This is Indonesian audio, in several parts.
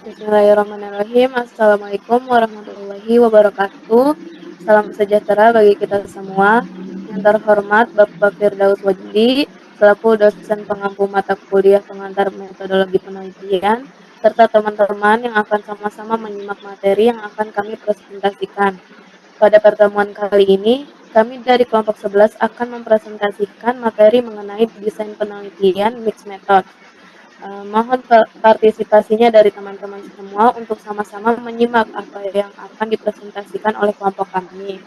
Bismillahirrahmanirrahim. Assalamualaikum warahmatullahi wabarakatuh. Salam sejahtera bagi kita semua. Yang terhormat Bapak Firdaus Wajdi, selaku dosen pengampu mata kuliah pengantar metodologi penelitian, serta teman-teman yang akan sama-sama menyimak materi yang akan kami presentasikan. Pada pertemuan kali ini, kami dari kelompok 11 akan mempresentasikan materi mengenai desain penelitian mixed method. Mohon partisipasinya dari teman-teman semua untuk sama-sama menyimak apa yang akan dipresentasikan oleh kelompok kami.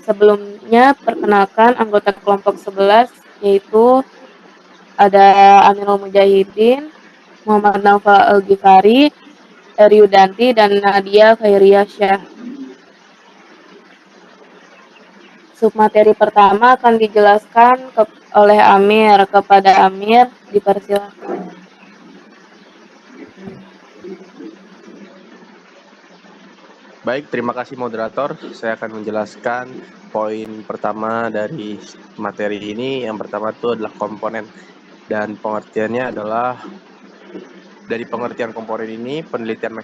Sebelumnya, perkenalkan anggota kelompok 11, yaitu ada Aminul Mujahidin, Muhammad Naufal Al-Ghifari, Eriudanti, dan Nadia Khairiyah Syah. Submateri pertama akan dijelaskan oleh Amir. Kepada Amir, dipersilakan. Baik, terima kasih moderator. Saya akan menjelaskan poin pertama dari materi ini. Yang pertama itu adalah komponen, dan pengertiannya adalah dari pengertian komponen ini, penelitian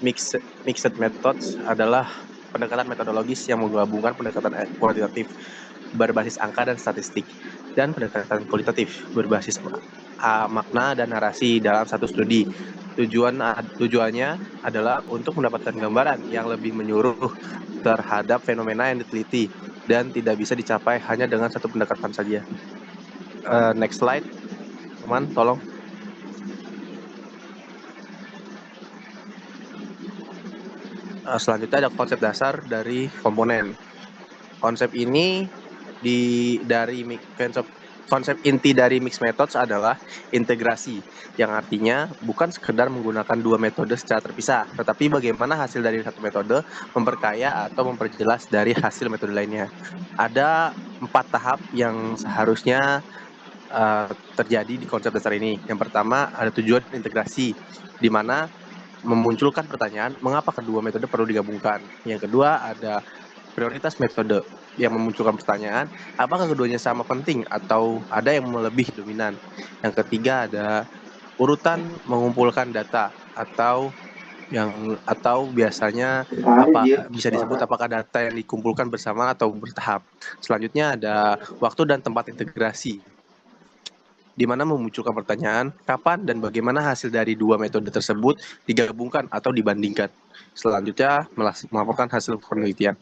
mixed methods adalah pendekatan metodologis yang menggabungkan pendekatan kuantitatif berbasis angka dan statistik dan pendekatan kualitatif berbasis makna dan narasi dalam satu studi. Tujuannya adalah untuk mendapatkan gambaran yang lebih menyeluruh terhadap fenomena yang diteliti dan tidak bisa dicapai hanya dengan satu pendekatan saja. Next slide, teman, tolong. Selanjutnya ada konsep dasar dari komponen. Konsep ini konsep inti dari mixed methods adalah integrasi, yang artinya bukan sekedar menggunakan dua metode secara terpisah, tetapi bagaimana hasil dari satu metode memperkaya atau memperjelas dari hasil metode lainnya. Ada 4 tahap yang seharusnya terjadi di konsep dasar ini. Yang pertama ada tujuan integrasi, di mana memunculkan pertanyaan mengapa kedua metode perlu digabungkan. Yang kedua ada prioritas metode, yang memunculkan pertanyaan apakah keduanya sama penting atau ada yang melebihi dominan. Yang ketiga ada urutan mengumpulkan data atau biasanya bisa disebut apakah data yang dikumpulkan bersama atau bertahap. Selanjutnya ada waktu dan tempat integrasi, di mana memunculkan pertanyaan kapan dan bagaimana hasil dari dua metode tersebut digabungkan atau dibandingkan. Selanjutnya melaporkan hasil penelitian.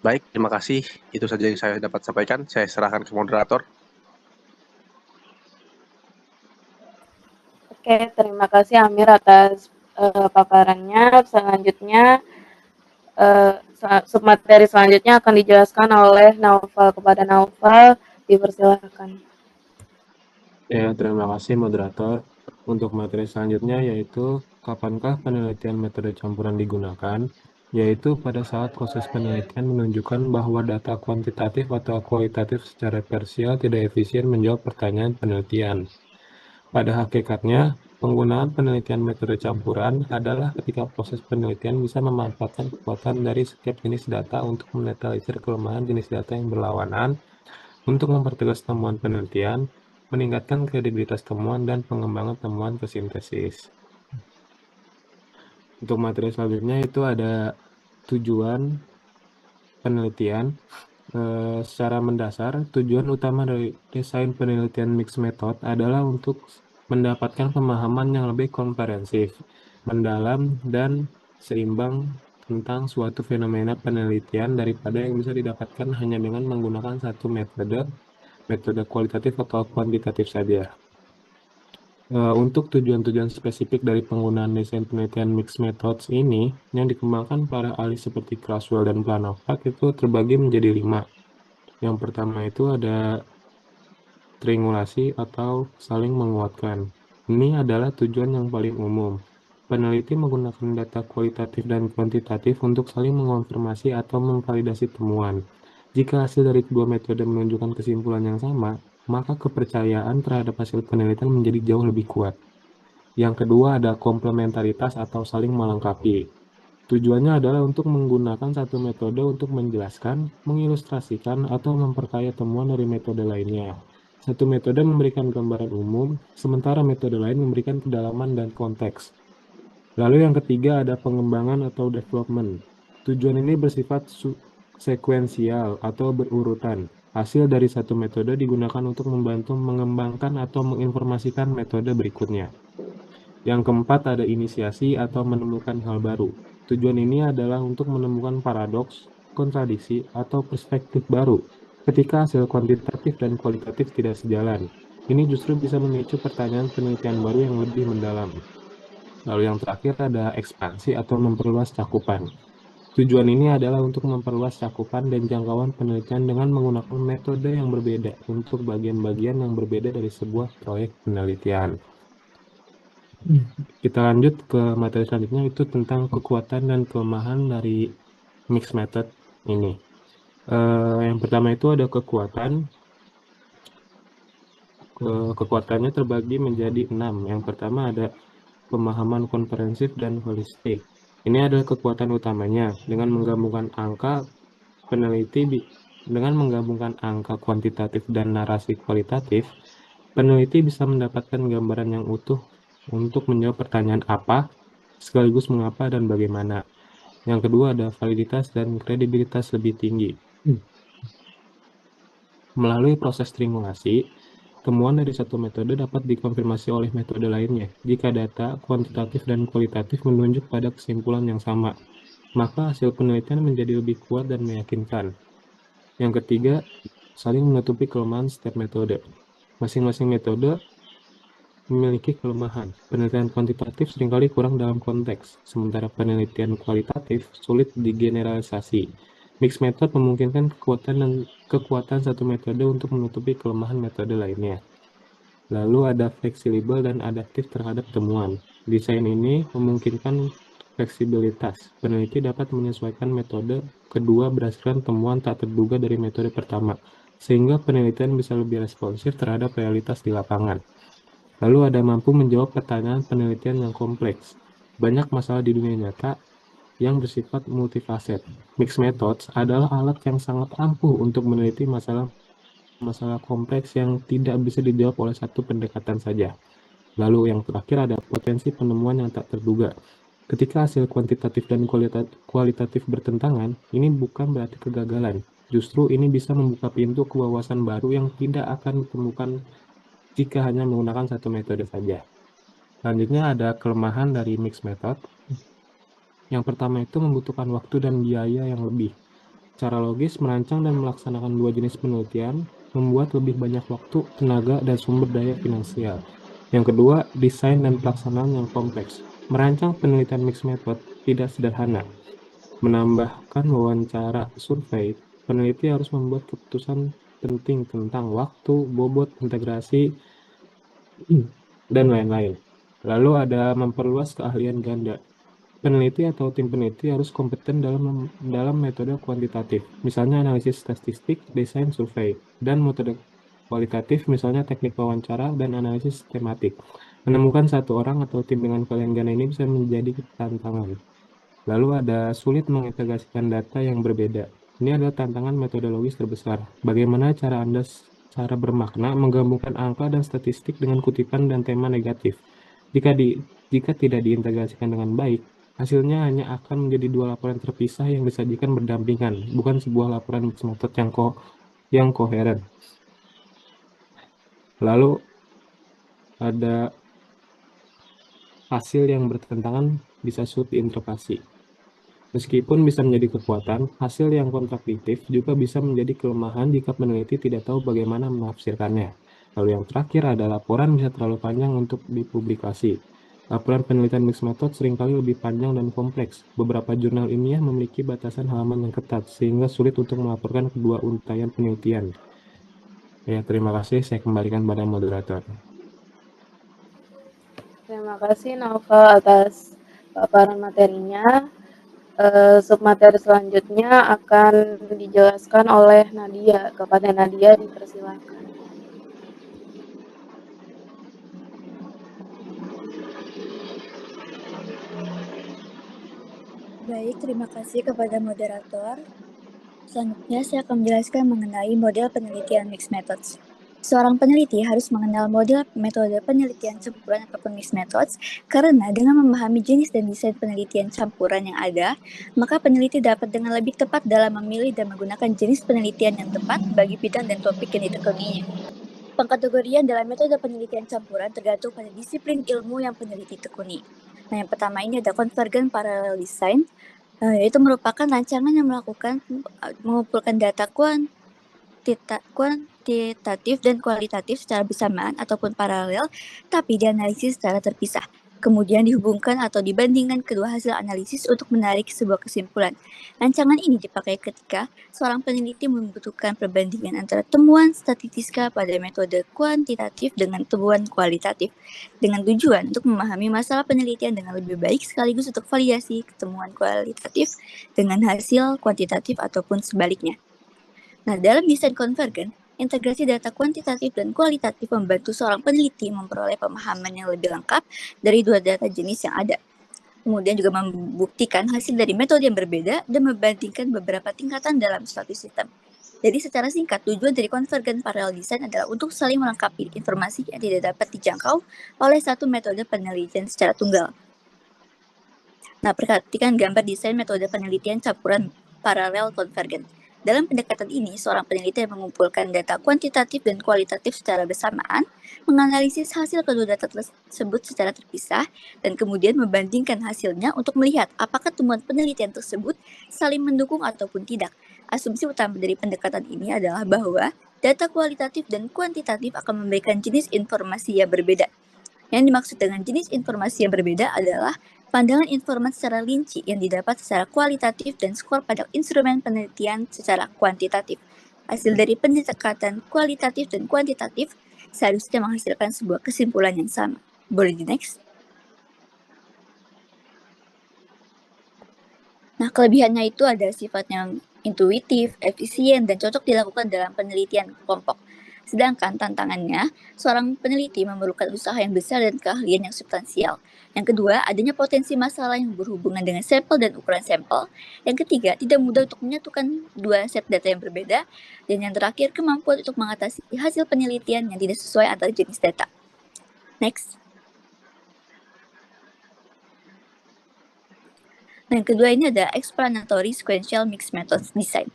Baik, terima kasih. Itu saja yang saya dapat sampaikan. Saya serahkan ke moderator. Oke, terima kasih Amir atas paparannya. Selanjutnya, submateri selanjutnya akan dijelaskan oleh Naufal. Kepada Naufal, dipersilakan. Ya, terima kasih moderator. Untuk materi selanjutnya yaitu kapankah penelitian metode campuran digunakan, yaitu pada saat proses penelitian menunjukkan bahwa data kuantitatif atau kualitatif secara parsial tidak efisien menjawab pertanyaan penelitian. Pada hakikatnya, penggunaan penelitian metode campuran adalah ketika proses penelitian bisa memanfaatkan kekuatan dari setiap jenis data untuk menetralisir kelemahan jenis data yang berlawanan, untuk mempertegas temuan penelitian, meningkatkan kredibilitas temuan, dan pengembangan temuan ke sintesis. Untuk materi selanjutnya itu ada tujuan penelitian. Secara mendasar, tujuan utama dari desain penelitian mixed method adalah untuk mendapatkan pemahaman yang lebih komprehensif, mendalam, dan seimbang tentang suatu fenomena penelitian daripada yang bisa didapatkan hanya dengan menggunakan satu metode kualitatif atau kuantitatif saja. Untuk tujuan-tujuan spesifik dari penggunaan desain penelitian mixed methods ini yang dikembangkan para ahli seperti Crasswell dan Planovac itu terbagi menjadi 5. Yang pertama itu ada triangulasi atau saling menguatkan. Ini adalah tujuan yang paling umum. Peneliti menggunakan data kualitatif dan kuantitatif untuk saling mengonfirmasi atau memvalidasi temuan. Jika hasil dari kedua metode menunjukkan kesimpulan yang sama, maka kepercayaan terhadap hasil penelitian menjadi jauh lebih kuat. Yang kedua ada komplementaritas atau saling melengkapi. Tujuannya adalah untuk menggunakan satu metode untuk menjelaskan, mengilustrasikan, atau memperkaya temuan dari metode lainnya. Satu metode memberikan gambaran umum, sementara metode lain memberikan kedalaman dan konteks. Lalu yang ketiga ada pengembangan atau development. Tujuan ini bersifat sekuensial atau berurutan. Hasil dari satu metode digunakan untuk membantu mengembangkan atau menginformasikan metode berikutnya. Yang keempat ada inisiasi atau menemukan hal baru. Tujuan ini adalah untuk menemukan paradoks, kontradiksi, atau perspektif baru ketika hasil kuantitatif dan kualitatif tidak sejalan. Ini justru bisa memicu pertanyaan penelitian baru yang lebih mendalam. Lalu yang terakhir ada ekspansi atau memperluas cakupan. Tujuan ini adalah untuk memperluas cakupan dan jangkauan penelitian dengan menggunakan metode yang berbeda untuk bagian-bagian yang berbeda dari sebuah proyek penelitian. Kita lanjut ke materi selanjutnya, itu tentang kekuatan dan kelemahan dari mixed method ini. Yang pertama itu ada kekuatan. Kekuatannya terbagi menjadi 6. Yang pertama ada pemahaman komprehensif dan holistik. Ini adalah kekuatan utamanya. Dengan menggabungkan angka kuantitatif dan narasi kualitatif, peneliti bisa mendapatkan gambaran yang utuh untuk menjawab pertanyaan apa, sekaligus mengapa dan bagaimana. Yang kedua ada validitas dan kredibilitas lebih tinggi. Melalui proses trimulasi, temuan dari satu metode dapat dikonfirmasi oleh metode lainnya. Jika data kuantitatif dan kualitatif menunjuk pada kesimpulan yang sama, maka hasil penelitian menjadi lebih kuat dan meyakinkan. Yang ketiga, saling menutupi kelemahan setiap metode. Masing-masing metode memiliki kelemahan. Penelitian kuantitatif seringkali kurang dalam konteks, sementara penelitian kualitatif sulit digeneralisasi. Mixed method memungkinkan kekuatan satu metode untuk menutupi kelemahan metode lainnya. Lalu ada fleksibel dan adaptif terhadap temuan. Desain ini memungkinkan fleksibilitas. Peneliti dapat menyesuaikan metode kedua berdasarkan temuan tak terduga dari metode pertama, sehingga penelitian bisa lebih responsif terhadap realitas di lapangan. Lalu ada mampu menjawab pertanyaan penelitian yang kompleks. Banyak masalah di dunia nyata yang bersifat multifaset. Mixed methods adalah alat yang sangat ampuh untuk meneliti masalah kompleks yang tidak bisa dijawab oleh satu pendekatan saja. Lalu yang terakhir ada potensi penemuan yang tak terduga. Ketika hasil kuantitatif dan kualitatif bertentangan, ini bukan berarti kegagalan. Justru ini bisa membuka pintu ke wawasan baru yang tidak akan ditemukan jika hanya menggunakan satu metode saja. Selanjutnya ada kelemahan dari mixed method. Yang pertama itu membutuhkan waktu dan biaya yang lebih. Cara logis merancang dan melaksanakan dua jenis penelitian membuat lebih banyak waktu, tenaga, dan sumber daya finansial. Yang kedua, desain dan pelaksanaan yang kompleks. Merancang penelitian mixed method tidak sederhana. Menambahkan wawancara survei, peneliti harus membuat keputusan penting tentang waktu, bobot, integrasi, dan lain-lain. Lalu ada memperluas keahlian ganda. Peneliti atau tim peneliti harus kompeten dalam metode kuantitatif, misalnya analisis statistik, desain survei, dan metode kualitatif, misalnya teknik wawancara dan analisis tematik. Menemukan satu orang atau tim dengan keahlian ganda ini bisa menjadi tantangan. Lalu ada sulit mengintegrasikan data yang berbeda. Ini adalah tantangan metodologis terbesar. Bagaimana cara Anda secara bermakna menggabungkan angka dan statistik dengan kutipan dan tema negatif? Jika tidak diintegrasikan dengan baik, hasilnya hanya akan menjadi dua laporan terpisah yang disajikan berdampingan, bukan sebuah laporan mixed method yang koheren. Lalu ada hasil yang bertentangan bisa sulit diinterpretasi. Meskipun bisa menjadi kekuatan, hasil yang kontradiktif juga bisa menjadi kelemahan jika peneliti tidak tahu bagaimana menafsirkannya. Lalu yang terakhir ada laporan bisa terlalu panjang untuk dipublikasi. Laporan penelitian mixed method seringkali lebih panjang dan kompleks. Beberapa jurnal ilmiah memiliki batasan halaman yang ketat, sehingga sulit untuk melaporkan kedua untaian penelitian. Ya, terima kasih. Saya kembalikan pada moderator. Terima kasih Naufal atas paparan materinya. Submateri selanjutnya akan dijelaskan oleh Nadia. Kepada Nadia dipersilakan. Baik, terima kasih kepada moderator. Selanjutnya saya akan menjelaskan mengenai model penelitian mixed methods. Seorang peneliti harus mengenal model metode penelitian campuran ataupun mixed methods karena dengan memahami jenis dan desain penelitian campuran yang ada, maka peneliti dapat dengan lebih tepat dalam memilih dan menggunakan jenis penelitian yang tepat bagi bidang dan topik yang ditekuninya. Pengkategorian dalam metode penelitian campuran tergantung pada disiplin ilmu yang peneliti tekuni. Nah, yang pertama ini ada convergent parallel design, yaitu merupakan rancangan yang mengumpulkan data kuantitatif dan kualitatif secara bersamaan ataupun paralel, tapi dianalisis secara terpisah. Kemudian dihubungkan atau dibandingkan kedua hasil analisis untuk menarik sebuah kesimpulan. Rancangan ini dipakai ketika seorang peneliti membutuhkan perbandingan antara temuan statistika pada metode kuantitatif dengan temuan kualitatif, dengan tujuan untuk memahami masalah penelitian dengan lebih baik sekaligus untuk validasi ketemuan kualitatif dengan hasil kuantitatif ataupun sebaliknya. Nah, dalam desain konvergen, integrasi data kuantitatif dan kualitatif membantu seorang peneliti memperoleh pemahaman yang lebih lengkap dari dua data jenis yang ada. Kemudian juga membuktikan hasil dari metode yang berbeda dan membandingkan beberapa tingkatan dalam suatu sistem. Jadi secara singkat, tujuan dari konvergen parallel design adalah untuk saling melengkapi informasi yang tidak dapat dijangkau oleh satu metode penelitian secara tunggal. Nah, perhatikan gambar desain metode penelitian campuran paralel konvergen. Dalam pendekatan ini, seorang peneliti mengumpulkan data kuantitatif dan kualitatif secara bersamaan, menganalisis hasil kedua data tersebut secara terpisah, dan kemudian membandingkan hasilnya untuk melihat apakah temuan penelitian tersebut saling mendukung ataupun tidak. Asumsi utama dari pendekatan ini adalah bahwa data kualitatif dan kuantitatif akan memberikan jenis informasi yang berbeda. Yang dimaksud dengan jenis informasi yang berbeda adalah pandangan informan secara rinci yang didapat secara kualitatif dan skor pada instrumen penelitian secara kuantitatif. Hasil dari pendekatan kualitatif dan kuantitatif seharusnya menghasilkan sebuah kesimpulan yang sama. Boleh di next? Nah, kelebihannya itu ada sifat yang intuitif, efisien, dan cocok dilakukan dalam penelitian kelompok. Sedangkan tantangannya, seorang peneliti memerlukan usaha yang besar dan keahlian yang substansial. Yang kedua, adanya potensi masalah yang berhubungan dengan sampel dan ukuran sampel. Yang ketiga, tidak mudah untuk menyatukan dua set data yang berbeda. Dan yang terakhir, kemampuan untuk mengatasi hasil penelitian yang tidak sesuai antara jenis data. Next. Nah, yang kedua ini ada explanatory sequential mixed methods design.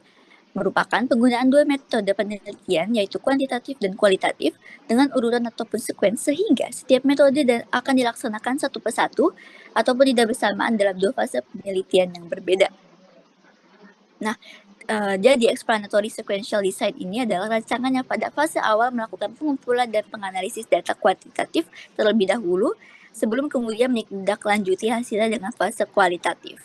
Merupakan penggunaan dua metode penelitian yaitu kuantitatif dan kualitatif dengan urutan ataupun sekuens sehingga setiap metode akan dilaksanakan satu persatu ataupun tidak bersamaan dalam dua fase penelitian yang berbeda. Nah, jadi explanatory sequential design ini adalah rancangan yang pada fase awal melakukan pengumpulan dan penganalisis data kuantitatif terlebih dahulu sebelum kemudian menindaklanjuti hasilnya dengan fase kualitatif.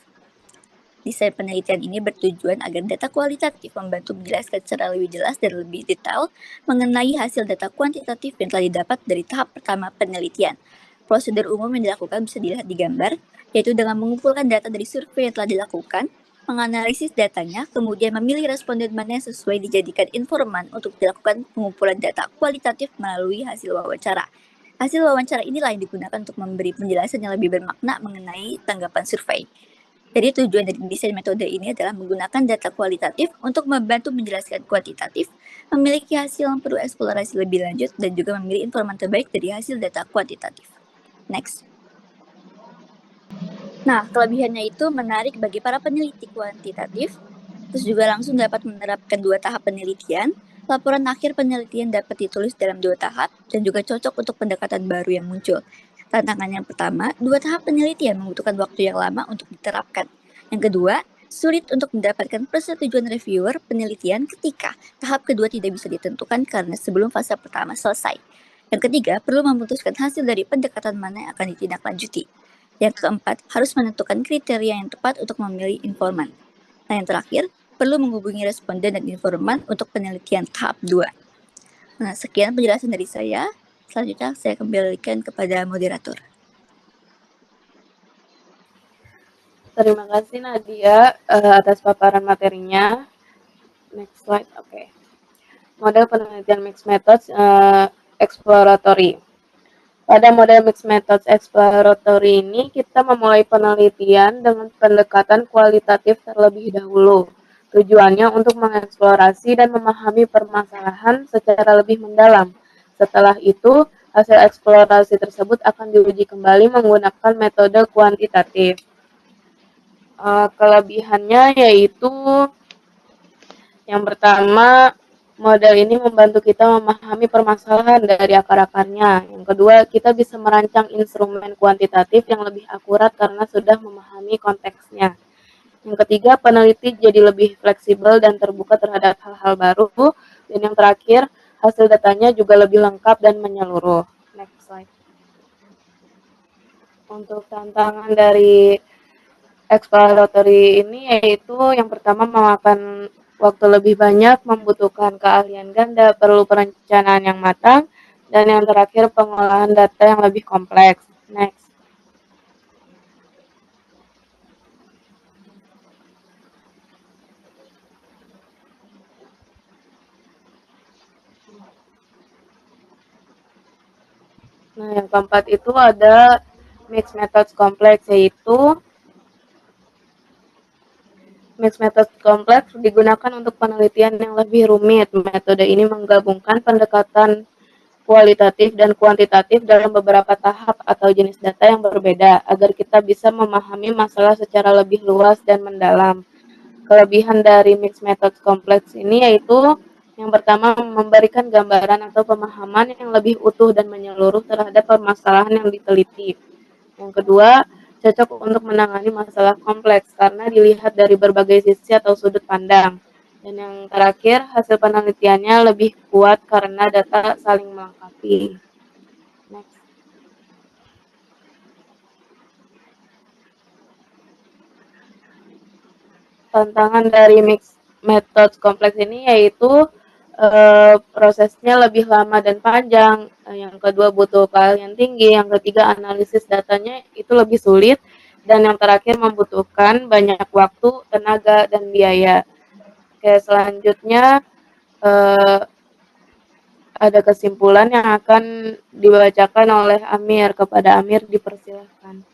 Desain penelitian ini bertujuan agar data kualitatif membantu menjelaskan secara lebih jelas dan lebih detail mengenai hasil data kuantitatif yang telah didapat dari tahap pertama penelitian. Prosedur umum yang dilakukan bisa dilihat di gambar, yaitu dengan mengumpulkan data dari survei yang telah dilakukan, menganalisis datanya, kemudian memilih responden mana yang sesuai dijadikan informan untuk dilakukan pengumpulan data kualitatif melalui hasil wawancara. Hasil wawancara inilah yang digunakan untuk memberi penjelasan yang lebih bermakna mengenai tanggapan survei. Jadi tujuan dari desain metode ini adalah menggunakan data kualitatif untuk membantu menjelaskan kuantitatif, memiliki hasil yang perlu eksplorasi lebih lanjut, dan juga memilih informan terbaik dari hasil data kuantitatif. Next. Nah, kelebihannya itu menarik bagi para peneliti kuantitatif, terus juga langsung dapat menerapkan dua tahap penelitian. Laporan akhir penelitian dapat ditulis dalam dua tahap, dan juga cocok untuk pendekatan baru yang muncul. Tantangan yang pertama, dua tahap penelitian membutuhkan waktu yang lama untuk diterapkan. Yang kedua, sulit untuk mendapatkan persetujuan reviewer penelitian ketika tahap kedua tidak bisa ditentukan karena sebelum fase pertama selesai. Yang ketiga, perlu memutuskan hasil dari pendekatan mana yang akan ditindaklanjuti. Yang keempat, harus menentukan kriteria yang tepat untuk memilih informan. Nah, yang terakhir, perlu menghubungi responden dan informan untuk penelitian tahap 2. Nah, sekian penjelasan dari saya. Selanjutnya saya kembalikan kepada moderator. Terima kasih Nadia atas paparan materinya. Next slide, oke. Model penelitian mixed methods exploratory. Pada model mixed methods exploratory ini, kita memulai penelitian dengan pendekatan kualitatif terlebih dahulu. Tujuannya untuk mengeksplorasi dan memahami permasalahan secara lebih mendalam. Setelah itu, hasil eksplorasi tersebut akan diuji kembali menggunakan metode kuantitatif. Kelebihannya yaitu yang pertama, model ini membantu kita memahami permasalahan dari akar-akarnya. Yang kedua, kita bisa merancang instrumen kuantitatif yang lebih akurat karena sudah memahami konteksnya. Yang ketiga, peneliti jadi lebih fleksibel dan terbuka terhadap hal-hal baru. Dan yang terakhir, hasil datanya juga lebih lengkap dan menyeluruh. Next slide. Untuk tantangan dari exploratory ini yaitu yang pertama memakan waktu lebih banyak, membutuhkan keahlian ganda, perlu perencanaan yang matang, dan yang terakhir pengolahan data yang lebih kompleks. Next. Nah, yang keempat itu ada mixed methods kompleks, yaitu mixed methods kompleks digunakan untuk penelitian yang lebih rumit. Metode ini menggabungkan pendekatan kualitatif dan kuantitatif dalam beberapa tahap atau jenis data yang berbeda, agar kita bisa memahami masalah secara lebih luas dan mendalam. Kelebihan dari mixed methods kompleks ini yaitu yang pertama, memberikan gambaran atau pemahaman yang lebih utuh dan menyeluruh terhadap permasalahan yang diteliti. Yang kedua, cocok untuk menangani masalah kompleks karena dilihat dari berbagai sisi atau sudut pandang. Dan yang terakhir, hasil penelitiannya lebih kuat karena data saling melengkapi. Next. Tantangan dari mixed methods kompleks ini yaitu prosesnya lebih lama dan panjang. Yang kedua butuh keahlian tinggi, yang ketiga analisis datanya itu lebih sulit, dan yang terakhir membutuhkan banyak waktu, tenaga, dan biaya. Oke, selanjutnya ada kesimpulan yang akan dibacakan oleh Amir. Kepada Amir dipersilahkan.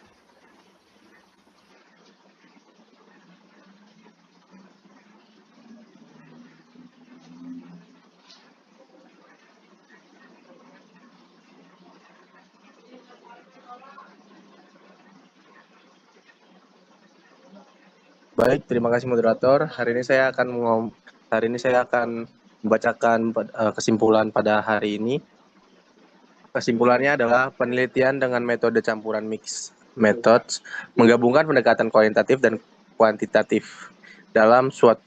Baik, terima kasih moderator. Hari ini saya akan membacakan kesimpulan pada hari ini. Kesimpulannya adalah penelitian dengan metode campuran mixed methods menggabungkan pendekatan kualitatif dan kuantitatif dalam satu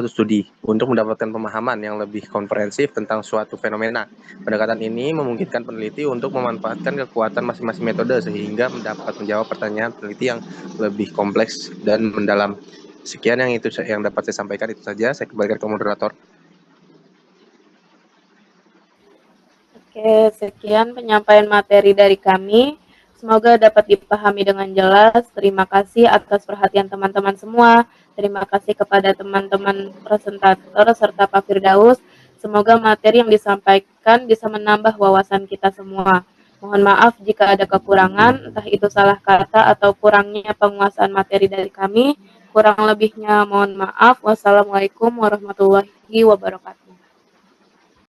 studi untuk mendapatkan pemahaman yang lebih komprehensif tentang suatu fenomena. Pendekatan ini memungkinkan peneliti untuk memanfaatkan kekuatan masing-masing metode sehingga dapat menjawab pertanyaan peneliti yang lebih kompleks dan mendalam. Sekian yang dapat saya sampaikan, itu saja. Saya kembalikan ke moderator. Oke, sekian penyampaian materi dari kami. Semoga dapat dipahami dengan jelas. Terima kasih atas perhatian teman-teman semua. Terima kasih kepada teman-teman presentator serta Pak Firdaus. Semoga materi yang disampaikan bisa menambah wawasan kita semua. Mohon maaf jika ada kekurangan, entah itu salah kata atau kurangnya penguasaan materi dari kami. Kurang lebihnya mohon maaf. Wassalamualaikum warahmatullahi wabarakatuh.